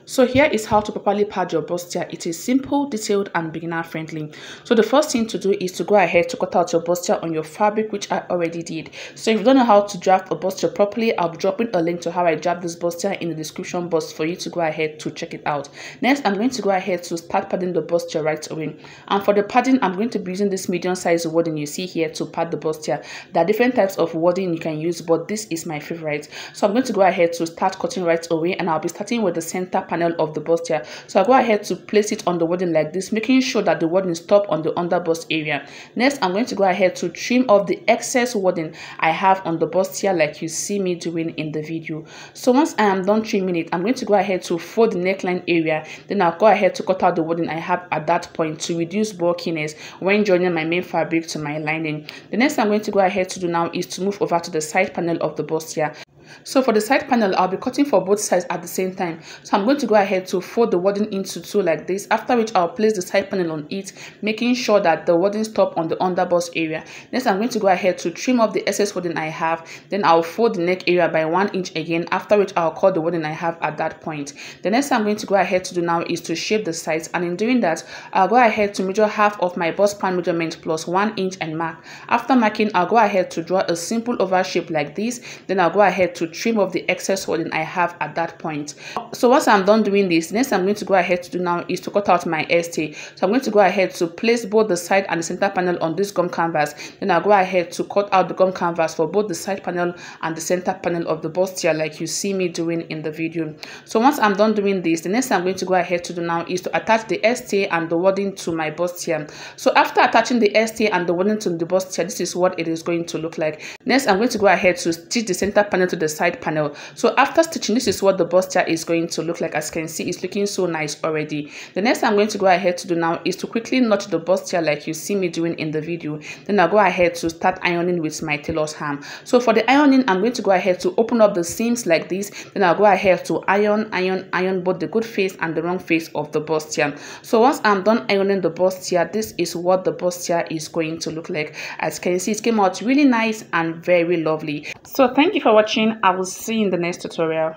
So here is how to properly pad your bustier. It is simple, detailed, and beginner friendly. So the first thing to do is to go ahead to cut out your bustier on your fabric, which I already did. So if you don't know how to draft a bustier properly, I'll be dropping a link to how I draft this bustier in the description box for you to go ahead to check it out. Next, I'm going to go ahead to start padding the bustier right away. And for the padding, I'm going to be using this medium size wadding you see here to pad the bustier. There are different types of wadding you can use, but this is my favorite. So I'm going to go ahead to start cutting right away, and I'll be starting with the center panel of the bustier. So I'll go ahead to place it on the wadding like this, making sure that the wadding stops on the underbust area. Next, I'm going to go ahead to trim off the excess wadding I have on the bustier like you see me doing in the video. So once I am done trimming it, I'm going to go ahead to fold the neckline area. Then I'll go ahead to cut out the wadding I have at that point to reduce bulkiness when joining my main fabric to my lining. The next thing I'm going to go ahead to do now is to move over to the side panel of the bustier. So for the side panel, I'll be cutting for both sides at the same time. So I'm going to go ahead to fold the wadding into two like this, after which I'll place the side panel on it, making sure that the wadding stops on the underbust area. Next, I'm going to go ahead to trim off the excess wadding I have. Then I'll fold the neck area by 1 inch again, after which I'll cut the wadding I have at that point. The next thing I'm going to go ahead to do now is to shape the sides, and in doing that, I'll go ahead to measure half of my bust span measurement plus 1 inch and mark. After marking, I'll go ahead to draw a simple oval shape like this. Then I'll go ahead to trim off the excess wadding I have at that point. So once I'm done doing this, next I'm going to go ahead to do now is to cut out my ST. So I'm going to go ahead to place both the side and the center panel on this gum canvas. Then I'll go ahead to cut out the gum canvas for both the side panel and the center panel of the bustier like you see me doing in the video. So once I'm done doing this, the next I'm going to go ahead to do now is to attach the ST and the wadding to my bustier. So after attaching the ST and the wadding to the bustier, this is what it is going to look like. Next, I'm going to go ahead to stitch the center panel to the side panel. So after stitching, this is what the bustier is going to look like. As you can see, it's looking so nice already. The next I'm going to go ahead to do now is to quickly notch the bustier like you see me doing in the video. Then I'll go ahead to start ironing with my tailor's ham. So for the ironing, I'm going to go ahead to open up the seams like this. Then I'll go ahead to iron both the good face and the wrong face of the bustier. So once I'm done ironing the bustier, this is what the bustier is going to look like. As you can see, it came out really nice and very lovely. So thank you for watching. I will see you in the next tutorial.